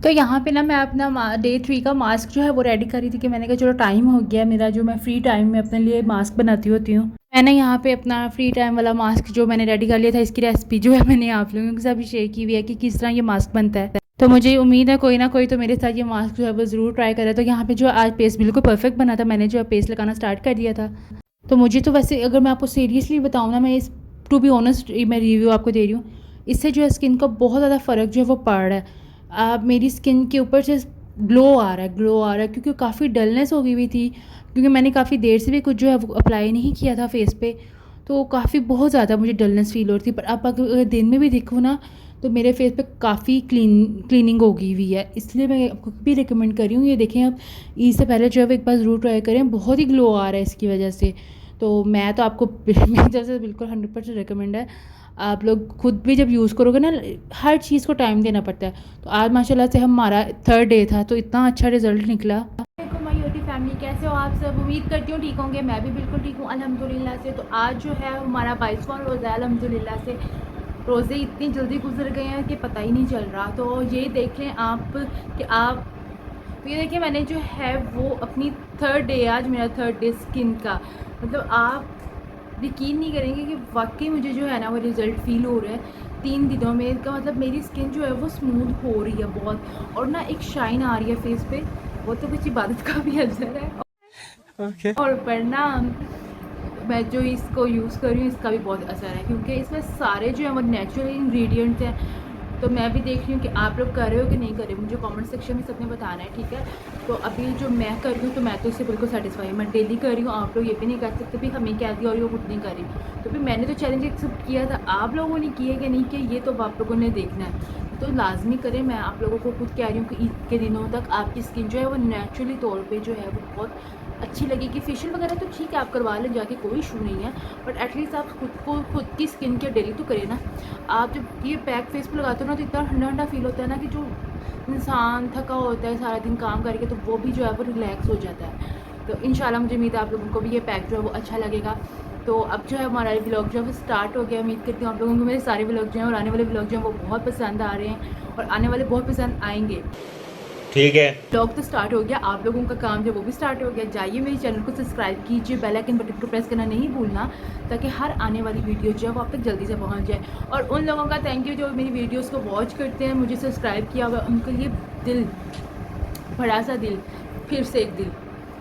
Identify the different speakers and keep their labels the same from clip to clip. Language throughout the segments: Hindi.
Speaker 1: तो यहाँ पे ना मैं अपना डे 3 का मास्क जो है वो रेडी कर रही थी कि मैंने कहा चलो टाइम हो गया मेरा, जो मैं फ्री टाइम में अपने लिए मास्क बनाती होती हूँ। मैंने यहाँ पे अपना फ्री टाइम वाला मास्क जो मैंने रेडी कर लिया था, इसकी रेसिपी जो है मैंने आप लोगों के साथ भी शेयर की हुई है कि किस तरह ये मास्क बनता है। तो मुझे उम्मीद है कोई ना कोई तो मेरे साथ ये मास्क जो है वो ज़रूर ट्राई करे। तो यहाँ पे जो आज पेस्ट बिल्कुल परफेक्ट बना था, मैंने जो है पेस्ट लगाना स्टार्ट कर दिया था। तो मुझे तो वैसे अगर मैं आपको सीरियसली बताऊँ ना, मैं इस टू बी ऑनेस्ट मैं रिव्यू आपको दे रही हूँ, इससे जो है स्किन का बहुत ज़्यादा फ़र्क जो है वो पड़ रहा है। मेरी स्किन के ऊपर से ग्लो आ रहा है क्योंकि काफ़ी डलनेस हो गई हुई थी, क्योंकि मैंने काफ़ी देर से भी कुछ जो है वो अप्लाई नहीं किया था फेस पे, तो काफ़ी बहुत ज़्यादा मुझे डलनेस फील हो रही थी। पर अब अगर दिन में भी देखूँ ना तो मेरे फेस पे काफ़ी क्लीनिंग हो गई हुई है, इसलिए मैं आपको भी रिकमेंड कर रही हूँ। ये देखें, आप ईद से पहले जो है वो एक बार ज़रूर ट्राई करें, बहुत ही ग्लो आ रहा है इसकी वजह से। तो मैं तो आपको मेरी तरफ से बिल्कुल 100% रिकमेंड है। आप लोग खुद भी जब यूज़ करोगे ना, हर चीज़ को टाइम देना पड़ता है। तो आज माशाल्लाह से हमारा 3rd डे था, तो इतना अच्छा रिजल्ट निकला। माय यूट्यूब फैमिली, कैसे हो आप सब? उम्मीद करती हूँ ठीक होंगे। मैं भी बिल्कुल ठीक हूँ अल्हम्दुलिल्लाह से। तो आज जो है हमारा 22वां रोज़ा है अल्हम्दुलिल्लाह से। रोज़े इतनी जल्दी गुजर गए हैं कि पता ही नहीं चल रहा। तो ये देख लें आप कि आप, तो ये देखिए मैंने जो है वो अपनी 3rd डे, आज मेरा 3rd डे स्किन का, मतलब आप यकीन नहीं करेंगे कि वाकई मुझे जो है ना वो रिज़ल्ट फ़ील हो रहा है 3 दिनों में। इसका मतलब मेरी स्किन जो है वो स्मूथ हो रही है बहुत, और ना एक शाइन आ रही है फेस पे, वो तो कुछ इबादत का भी असर है। और पर ना मैं जो इसको यूज़ कर रही हूँ इसका भी बहुत असर है, क्योंकि इसमें सारे जो है वो नेचुरल इंग्रेडिएंट्स हैं। तो मैं भी देख रही हूँ कि आप लोग कर रहे हो कि नहीं कर रहे हो, मुझे कमेंट सेक्शन में सबने बताना है, ठीक है। तो अभी जो मैं कर रही हूँ तो मैं तो इससे बिल्कुल सेटिस्फाई, मैं डेली कर रही हूँ। आप लोग ये भी नहीं कर सकते भी हमें क्या दिया और ये कुछ नहीं कर रही। तो फिर मैंने तो चैलेंज एक्सेप्ट किया था, आप लोगों ने किया कि नहीं किया ये तो आप लोगों ने देखना है। तो लाजमी करें। मैं आप लोगों को खुद कह रही हूँ कि ईद के दिनों तक आपकी स्किन जो है वो नेचुरली तौर पे जो है वो बहुत अच्छी लगेगी। फेशियल वगैरह तो ठीक है आप करवा लें जाके, कोई इशू नहीं है, बट एटलीस्ट आप खुद की स्किन केयर डेली तो करें ना। आप जब ये पैक फेस पे लगाते हो ना तो इतना ठंडा ठंडा फील होता है ना कि जो इंसान थका होता है सारा दिन काम करके, तो वो भी जो है वो रिलैक्स हो जाता है। तो इंशाल्लाह मुझे उम्मीद है आप लोगों को भी ये पैक जो है वो अच्छा लगेगा। तो अब जो है हमारा व्लॉग जो है वो स्टार्ट हो गया। उम्मीद करती हूँ आप लोगों को मेरे सारे व्लॉग जो हैं और आने वाले व्लॉग जो हैं वो बहुत पसंद आ रहे हैं, और आने वाले बहुत पसंद आएंगे।
Speaker 2: ठीक है,
Speaker 1: व्लॉग तो स्टार्ट हो गया, आप लोगों का काम जो वो भी स्टार्ट हो गया। जाइए मेरे चैनल को सब्सक्राइब कीजिए, बेल आइकन बटन को प्रेस करना नहीं भूलना, ताकि हर आने वाली वीडियो जो है वो आप तक जल्दी से पहुंच जाए। और उन लोगों का थैंक यू जो मेरी वीडियोस को वॉच करते हैं, मुझे सब्सक्राइब किया हुआ, उनके लिए दिल, बड़ा सा दिल, फिर से एक दिल,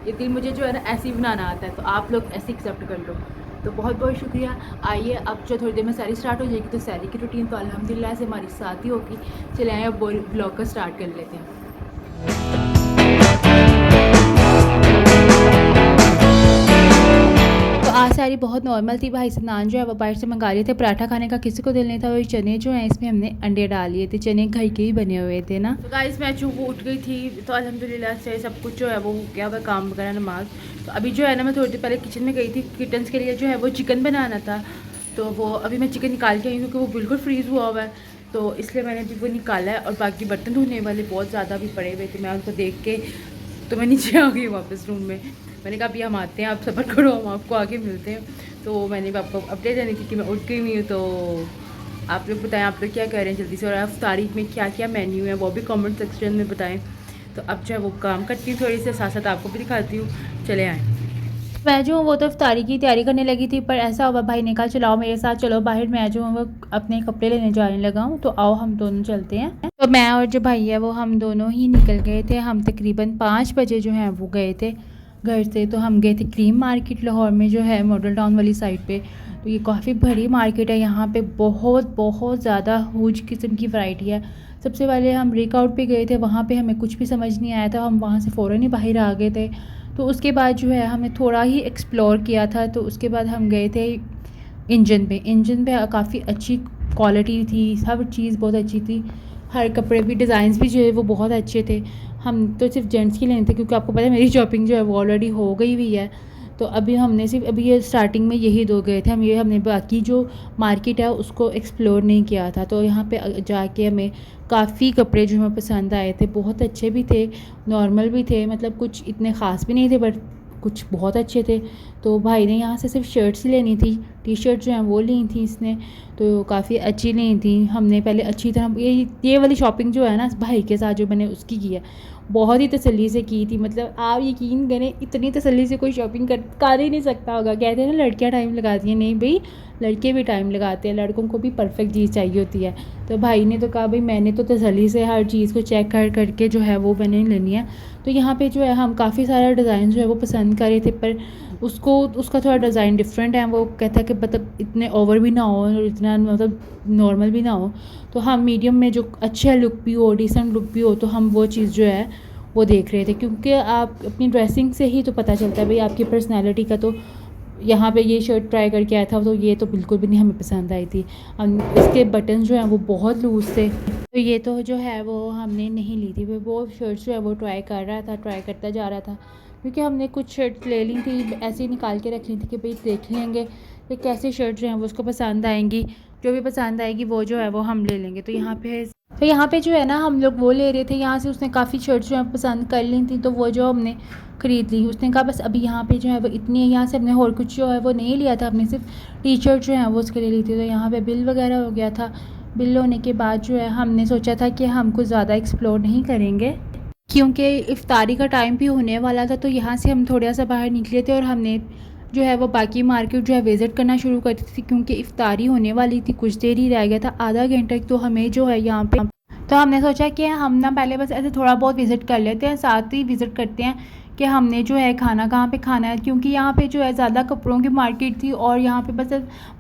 Speaker 1: ये दिल मुझे जो है ना ऐसे ही बनाना आता है, तो आप लोग ऐसे एक्सेप्ट कर लो। तो बहुत बहुत शुक्रिया। आइए अब जो थोड़ी देर में सैरी स्टार्ट हो जाएगी, तो सैरी की रूटीन तो अल्हम्दुलिल्लाह से हमारी साथ ही होगी। चले आए अब ब्लॉग का स्टार्ट कर लेते हैं। तो आज सारी बहुत नॉर्मल थी। भाई से नान जो है वो बाहर से मंगा लिए थे, पराठा खाने का किसी को दिल नहीं था। और चने जो हैं इसमें हमने अंडे डाल लिए थे, चने घर के ही बने हुए थे ना। तो गाइस मैं चुप उठ गई थी, तो अल्हम्दुलिल्लाह से सब कुछ जो है वो हो गया हुआ, काम वगैरह नमाज। तो अभी जो है ना मैं थोड़ी देर पहले किचन में गई थी, किटन्स के लिए जो है वो चिकन बनाना था। तो वो अभी मैं चिकन निकाल के आई क्योंकि वो बिल्कुल फ्रीज़ हुआ हुआ है, तो इसलिए मैंने अभी वो निकाला है। और बाकी बर्तन धोने वाले बहुत ज़्यादा भी पड़े हुए थे, मैं उनको देख के तो मैं नीचे आ गई वापस रूम में। मैंने कहा अभी हम आते हैं, आप सफ़र करो, हम आपको आगे मिलते हैं। तो मैंने भी आपको अपडेट देनी थी कि मैं उठ गई हुई हूँ। तो आप लोग बताएं आप लोग क्या कर रहे हैं जल्दी से, और आप तारीख में क्या क्या मेन्यू है वो भी कमेंट सेक्शन में बताएं। तो अब जो है वो काम करती हूँ थोड़ी से, साथ साथ आपको भी दिखाती हूँ। चले आएँ। मैं जो हूँ वो तो इफ्तारी की तैयारी करने लगी थी, पर ऐसा हुआ भाई ने कहा चलाओ मेरे साथ चलो बाहर। मैं जो हूँ वो अपने कपड़े लेने जाने लगा हूँ, तो आओ हम दोनों चलते हैं। तो मैं और जो भाई है वो हम दोनों ही निकल गए थे। हम तकरीबन 5 बजे जो है वो गए थे घर से। तो हम गए थे क्रीम मार्केट लाहौर में, जो है मॉडल टाउन वाली साइड पे। तो ये काफ़ी बड़ी मार्केट है, यहाँ पे बहुत बहुत ज़्यादा हुज किस्म की वैरायटी है। सबसे पहले हम ब्रेकआउट पे गए थे, वहाँ पे हमें कुछ भी समझ नहीं आया था, हम वहाँ से फ़ौरन ही बाहर आ गए थे। तो उसके बाद जो है हमने थोड़ा ही एक्सप्लोर किया था। तो उसके बाद हम गए थे इंजन पे काफ़ी अच्छी क्वालिटी थी, सब चीज़ बहुत अच्छी थी, हर कपड़े भी, डिज़ाइंस भी जो है वो बहुत अच्छे थे। हम तो सिर्फ जेंट्स के लेने थे, क्योंकि आपको पता है मेरी शॉपिंग जो है वो ऑलरेडी हो गई हुई है। तो अभी हमने सिर्फ अभी ये स्टार्टिंग में यही 2 गए थे, हमने बाकी जो मार्केट है उसको एक्सप्लोर नहीं किया था। तो यहाँ पे जाके हमें काफ़ी कपड़े जो हमें पसंद आए थे, बहुत अच्छे भी थे, नॉर्मल भी थे, मतलब कुछ इतने ख़ास भी नहीं थे, बट कुछ बहुत अच्छे थे। तो भाई ने यहाँ से सिर्फ शर्ट्स ही लेनी थी, टी शर्ट जो हैं वो ली थी इसने, तो काफ़ी अच्छी ली थी हमने। पहले अच्छी तरह ये वाली शॉपिंग जो है ना भाई के साथ जो मैंने उसकी की है, बहुत ही तसल्ली से की थी। मतलब आप यकीन करें, इतनी तसल्ली से कोई शॉपिंग कर ही नहीं सकता होगा। कहते हैं ना लड़कियां टाइम लगाती हैं, नहीं भाई लड़के भी टाइम लगाते हैं, लड़कों को भी परफेक्ट चीज़ चाहिए होती है। तो भाई ने तो कहा भाई मैंने तो तसल्ली से हर चीज़ को चेक करके जो है वो मैंने लेनी है। तो यहाँ पे जो है हम काफ़ी सारा डिज़ाइन जो है वो पसंद कर रहे थे, पर उसका थोड़ा डिज़ाइन डिफरेंट है। वो कहता है कि मतलब इतने ओवर भी ना हो और इतना मतलब नॉर्मल भी ना हो, तो हम मीडियम में जो अच्छा लुक भी हो, डिसेंट लुक भी हो, तो हम वो चीज़ जो है वो देख रहे थे। क्योंकि आप अपनी ड्रेसिंग से ही तो पता चलता है भाई आपकी पर्सनैलिटी का। तो यहाँ पे ये शर्ट ट्राई करके आया था, तो ये तो बिल्कुल भी नहीं हमें पसंद आई थी। इसके बटन जो हैं वो बहुत लूज़ थे, तो ये तो जो है वो हमने नहीं ली थी। वो शर्ट जो है वो ट्राई करता जा रहा था, क्योंकि हमने कुछ शर्ट ले ली थी, ऐसे ही निकाल के रख ली थी कि भाई देख लेंगे कि कैसी शर्ट जो है वो उसको पसंद आएंगी। जो भी पसंद आएगी वो जो है वो हम ले लेंगे। तो यहाँ पे जो है ना हम लोग वो ले रहे थे। यहाँ से उसने काफ़ी शर्ट जो है पसंद कर ली थी, तो वो जो हमने ख़रीद ली। उसने कहा बस अभी यहाँ पे जो है वो इतनी है। यहाँ से हमने और कुछ जो है वो नहीं लिया था, हमने सिर्फ टी शर्ट जो है वो उसके लिए ली थी। तो यहाँ पे बिल वगैरह हो गया था। बिल होने के बाद जो है हमने सोचा था कि हम कुछ ज़्यादा एक्सप्लोर नहीं करेंगे, क्योंकि इफ्तारी का टाइम भी होने वाला था। तो यहाँ से हम थोड़ा सा बाहर निकले थे और हमने जो है वो बाकी मार्केट जो है विज़िट करना शुरू कर दी थी, क्योंकि इफ्तारी होने वाली थी, कुछ देर ही रह गया था, आधा घंटा। तो हमें जो है यहाँ पे तो हमने सोचा कि हम ना पहले बस ऐसे थोड़ा बहुत विज़िट कर लेते हैं, साथ ही विज़िट करते हैं कि हमने जो है खाना कहाँ पे खाना है। क्योंकि यहाँ पे जो है ज़्यादा कपड़ों की मार्केट थी और यहाँ पे बस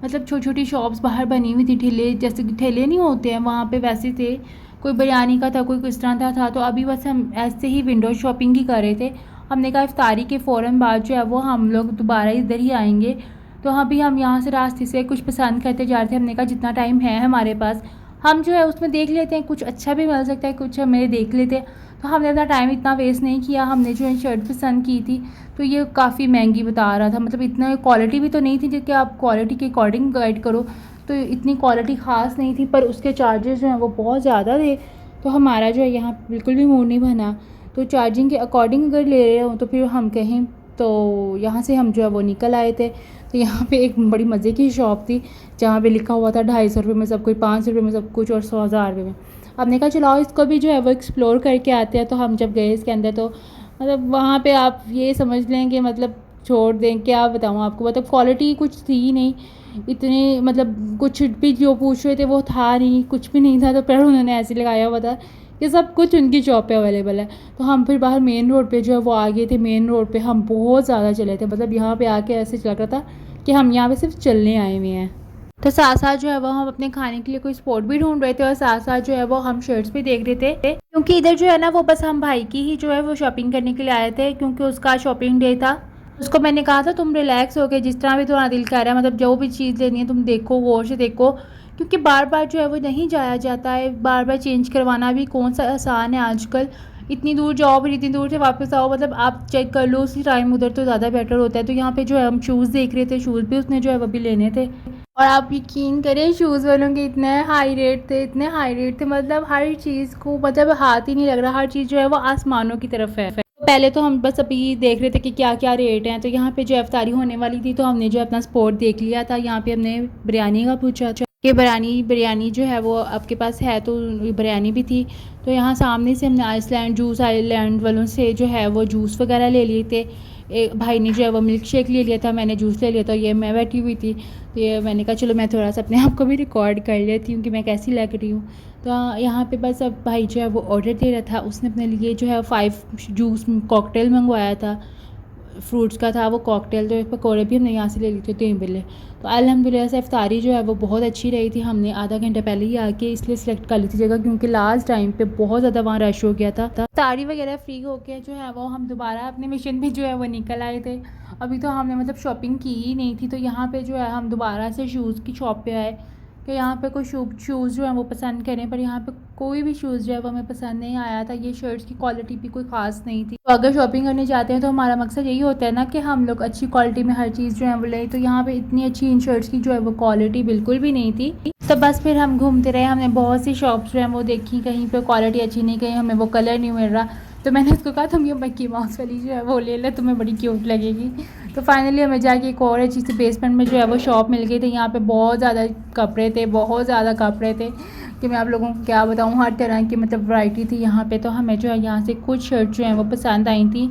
Speaker 1: मतलब छोटी छोटी शॉप्स बाहर बनी हुई थी, ठेले जैसे कि ठेले नहीं होते हैं वहाँ पे वैसे थे। कोई बिरयानी का था, कोई किस तरह था। तो अभी बस हम ऐसे ही विंडो शॉपिंग ही कर रहे थे। हमने कहा इफ्तारी के फ़ौरन बाद जो है वो हम लोग दोबारा इधर ही आएंगे। तो अभी हम यहाँ से रास्ते से कुछ पसंद करते जा रहे थे। हमने कहा जितना टाइम है हमारे पास हम जो है उसमें देख लेते हैं, कुछ अच्छा भी मिल सकता है, कुछ हमें देख लेते हैं। तो हमने अपना टाइम इतना वेस्ट नहीं किया। हमने जो है शर्ट पसंद की थी, तो ये काफ़ी महंगी बता रहा था। मतलब इतना क्वालिटी भी तो नहीं थी जो आप क्वालिटी के अकॉर्डिंग गाइड करो, तो इतनी क्वालिटी ख़ास नहीं थी, पर उसके चार्जेस जो हैं वो बहुत ज़्यादा थे। तो हमारा जो है यहाँ बिल्कुल भी मूड नहीं बना। तो चार्जिंग के अकॉर्डिंग अगर ले रहे हो तो फिर हम कहें तो यहाँ से हम जो है वो निकल आए थे। तो यहाँ पे एक बड़ी मज़े की शॉप थी जहाँ पे लिखा हुआ था 250 रुपये में सब कुछ, 500 रुपये में सब कुछ और 100,000 रुपये में। हमने कहा चलो इसको भी जो है वो एक्सप्लोर करके आते हैं। तो हम जब गए इसके अंदर, तो मतलब वहाँ पे आप ये समझ लें कि मतलब छोड़ दें, क्या बताऊँ आपको। मतलब क्वालिटी कुछ थी ही नहीं इतनी, मतलब कुछ भी जो पूछ रहे थे वो था नहीं, कुछ भी नहीं था। तो फिर उन्होंने ऐसे लगाया हुआ था ये सब कुछ उनकी शॉप पे अवेलेबल है। तो हम फिर बाहर मेन रोड पे जो है वो आ गए थे। मेन रोड पे हम बहुत ज़्यादा चले थे, मतलब यहाँ पे आके ऐसे लग रहा था कि हम यहाँ पे सिर्फ चलने आए हुए हैं। तो साथ साथ जो है वो हम अपने खाने के लिए कोई स्पॉट भी ढूंढ रहे थे और साथ साथ जो है वो हम शर्ट्स भी देख रहे थे, क्योंकि इधर जो है ना वो बस हम भाई की ही जो है वो शॉपिंग करने के लिए आए थे, क्योंकि उसका शॉपिंग डे था। उसको मैंने कहा था तुम रिलैक्स हो के जिस तरह भी तुम्हारा दिल कर रहा है, मतलब जो भी चीज़ लेनी है तुम देखो, गौर से देखो, क्योंकि बार बार जो है वो नहीं जाया जाता है। बार बार चेंज करवाना भी कौन सा आसान है आजकल। इतनी दूर जाओ फिर इतनी दूर से वापस आओ, मतलब आप चेक कर लो उसी टाइम उधर, तो ज़्यादा बेटर होता है। तो यहाँ पे जो है हम शूज़ देख रहे थे, शूज़ भी उसने जो है वो भी लेने थे। और आप यकीन करें शूज़ वालों के इतने हाई रेट थे, मतलब हर चीज़ को मतलब हाथ ही नहीं लग रहा, हर चीज़ जो है वो आसमानों की तरफ है। पहले तो हम बस अभी देख रहे थे कि क्या क्या रेट हैं। तो यहाँ पे जो इफ्तारी होने वाली थी, तो हमने जो अपना स्पॉट देख लिया था। यहाँ पे हमने बिरयानी का पूछा कि बिरयानी जो है वो आपके पास है, तो बिरयानी भी थी। तो यहाँ सामने से हमने जूस आइसलैंड वालों से जो है वो जूस वगैरह ले लिए थे। एक भाई ने जो है वो मिल्क शेक ले लिया था, मैंने जूस ले लिया था। ये मैं बैठी हुई थी, तो ये मैंने कहा चलो मैं थोड़ा सा अपने आप को भी रिकॉर्ड कर लेती हूँ कि मैं कैसी लग रही हूँ। तो यहाँ पे बस अब भाई जो है वो ऑर्डर दे रहा था। उसने अपने लिए जो है 5 जूस कॉकटेल मंगवाया था, फ्रूट्स का था वो कॉकटेल। तो पकौड़े भी हमने यहाँ से ले लिए थे 3 बिल्ले। तो अल्हम्दुलिल्लाह से इफ्तारी जो है वो बहुत अच्छी रही थी। हमने आधा घंटा पहले ही आके इसलिए सिलेक्ट कर ली थी जगह, क्योंकि लास्ट टाइम पे बहुत ज़्यादा वहाँ रश हो गया था। इफ्तारी वगैरह फ्री हो के जो है वो हम दोबारा अपने मिशन पे जो है वो निकल आए थे। अभी तो हमने मतलब शॉपिंग की ही नहीं थी। तो यहाँ पर जो है हम दोबारा से शूज़ की शॉप पर आए कि यहाँ पे कोई शूज़ जो है वो पसंद करें, पर यहाँ पे कोई भी शूज़ जो है वो हमें पसंद नहीं आया था। ये शर्ट्स की क्वालिटी भी कोई ख़ास नहीं थी। तो अगर शॉपिंग करने जाते हैं तो हमारा मकसद यही होता है ना कि हम लोग अच्छी क्वालिटी में हर चीज़ जो है वो लें। तो यहाँ पे इतनी अच्छी इन शर्ट्स की जो है वो क्वालिटी बिल्कुल भी नहीं थी। तो बस फिर हम घूमते रहे, हमने बहुत सी शॉप्स जो हैं वो देखी, कहीं पर क्वालिटी अच्छी नहीं, कहीं हमें वो कलर नहीं मिल रहा। तो मैंने इसको कहा तुम ये मिक्की माउस वाली जो है वो ले ले, तुम्हें बड़ी क्यूट लगेगी। तो फाइनली हमें जाके एक और अच्छी सी बेसमेंट में जो है वो शॉप मिल गई थी। यहाँ पे बहुत ज़्यादा कपड़े थे, बहुत ज़्यादा कपड़े थे कि मैं आप लोगों को क्या बताऊँ, हर तरह की मतलब वैरायटी थी यहाँ पे। तो हमें जो है यहाँ से कुछ शर्ट जो हैं वो पसंद आई थी,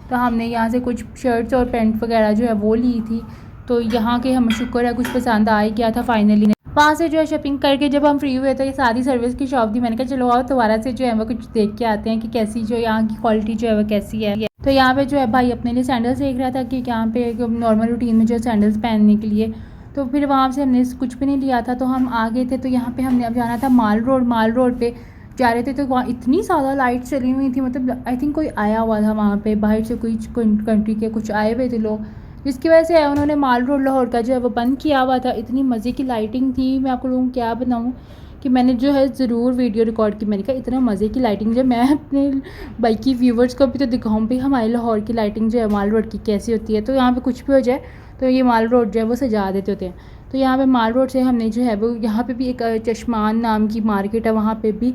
Speaker 1: तो हमने यहाँ से कुछ शर्ट्स और पैंट वगैरह जो है वो ली थी। तो यहाँ के हमें शुक्र है कुछ पसंद आ ही गया था फाइनली। वहाँ से जो है शॉपिंग करके जब हम फ्री हुए तो ये सारी सर्विस की शॉप थी। मैंने कहा चलो आओ दोबारा से जो है वो कुछ देख के आते हैं कि कैसी जो यहाँ की क्वालिटी जो है वो कैसी है। तो यहाँ पे जो है भाई अपने लिए सैंडल्स देख रहा था कि यहाँ पे नॉर्मल रूटीन में जो है सैंडल्स पहनने के लिए। तो फिर वहाँ से हमने कुछ भी नहीं लिया था, तो हम आ गए थे। तो यहाँ पे हमने अब जाना था माल रोड पे जा रहे थे। तो वहाँ इतनी ज़्यादा लाइट चली हुई थी, मतलब आई थिंक कोई आया हुआ था वहाँ पे, बाहर से कोई कंट्री के कुछ आए हुए थे लोग, जिसकी वजह से उन्होंने माल रोड लाहौर का जो है वो बंद किया हुआ था। इतनी मज़े की लाइटिंग थी, मैं आपको लोगों को क्या बताऊँ कि मैंने जो है ज़रूर वीडियो रिकॉर्ड की। मैंने कहा इतना मज़े की लाइटिंग जो मैं अपने बाइकी व्यूवर्स को भी तो दिखाऊँ भी हमारे लाहौर की लाइटिंग जो है माल रोड की कैसी होती है। तो यहाँ पे कुछ भी हो जाए तो ये माल रोड जो है वो सजा देते होते हैं। तो यहाँ पे माल रोड से हमने जो है वो यहाँ पे भी एक चश्मान नाम की मार्केट है, वहाँ पे भी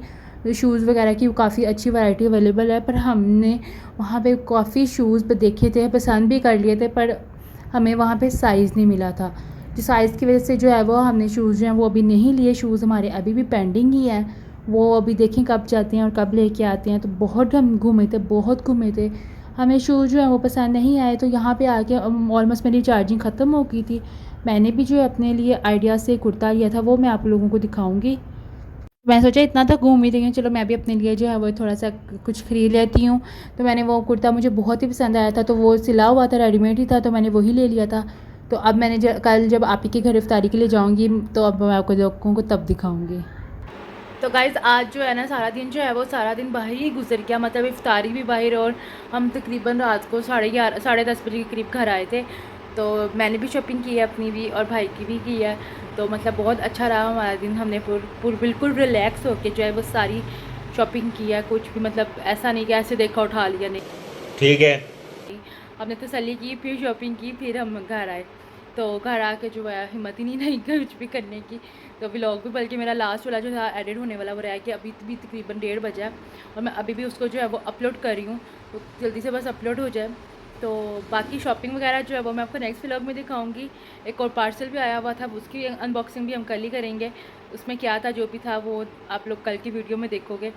Speaker 1: शूज़ वगैरह की काफ़ी अच्छी वैरायटी अवेलेबल है। पर हमने वहाँ पे काफ़ी शूज़ देखे थे, पसंद भी कर लिए थे, पर हमें वहाँ पे साइज़ नहीं मिला था। जो साइज़ की वजह से जो है वो हमने शूज़ जो हैं वो अभी नहीं लिए। शूज़ हमारे अभी भी पेंडिंग ही हैं, वो अभी देखें कब जाते हैं और कब लेके आते हैं। तो बहुत हम घूमे थे, बहुत घूमे थे, हमें शूज़ जो है वो पसंद नहीं आए। तो यहाँ पे आके ऑलमोस्ट मेरी चार्जिंग ख़त्म हो गई थी। मैंने भी जो है अपने लिए आइडिया से कुर्ता लिया था, वो मैं आप लोगों को दिखाऊँगी। मैं सोचा इतना तो घूम ही रही हूँ, चलो मैं भी अपने लिए जो है वो थोड़ा सा कुछ ख़रीद लेती हूँ। तो मैंने वो कुर्ता मुझे बहुत ही पसंद आया था, तो वो सिला हुआ था, रेडीमेड ही था, तो मैंने वही ले लिया था। तो अब मैंने कल जब आप ही के घर इफ्तारी के लिए जाऊँगी तो अब मैं आपको लोगों को तब दिखाऊँगी। तो गाइज़ आज जो है ना सारा दिन जो है वो सारा दिन बाहर ही गुजर गया, मतलब इफ्तारी भी बाहर, और हम तकरीबन रात को 11:30 10:30 बजे के करीब घर आए थे। तो मैंने भी शॉपिंग की है अपनी भी और भाई की भी की है। तो मतलब बहुत अच्छा रहा हमारा दिन, हमने बिल्कुल रिलैक्स होकर जो है वो सारी शॉपिंग की है। कुछ भी मतलब ऐसा नहीं कि ऐसे देखा उठा लिया, नहीं, ठीक है, हमने तसल्ली की, फिर शॉपिंग की, फिर हम घर आए। तो घर आके जो है हिम्मत ही नहीं कुछ भी करने की। तो व्लॉग भी बल्कि मेरा लास्ट वाला जो था एडिट होने वाला वो रह गया, अभी भी तकरीबन 1:30 बजा है और मैं अभी भी उसको जो है वो अपलोड कर रही हूँ। तो जल्दी से बस अपलोड हो जाए। तो बाकी शॉपिंग वगैरह जो है वो मैं आपको नेक्स्ट व्लॉग में दिखाऊंगी। एक और पार्सल भी आया हुआ था, उसकी अनबॉक्सिंग भी हम कल ही करेंगे। उसमें क्या था जो भी था वो आप लोग कल की वीडियो में देखोगे।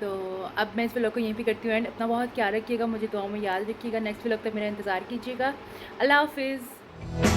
Speaker 1: तो अब मैं इस व्लॉग को यहीं पे करती हूँ एंड अपना बहुत ख्याल रखिएगा, मुझे दुआओं में याद रखिएगा। नेक्स्ट व्लॉग तक मेरा इंतज़ार कीजिएगा। अल्लाह हाफिज़।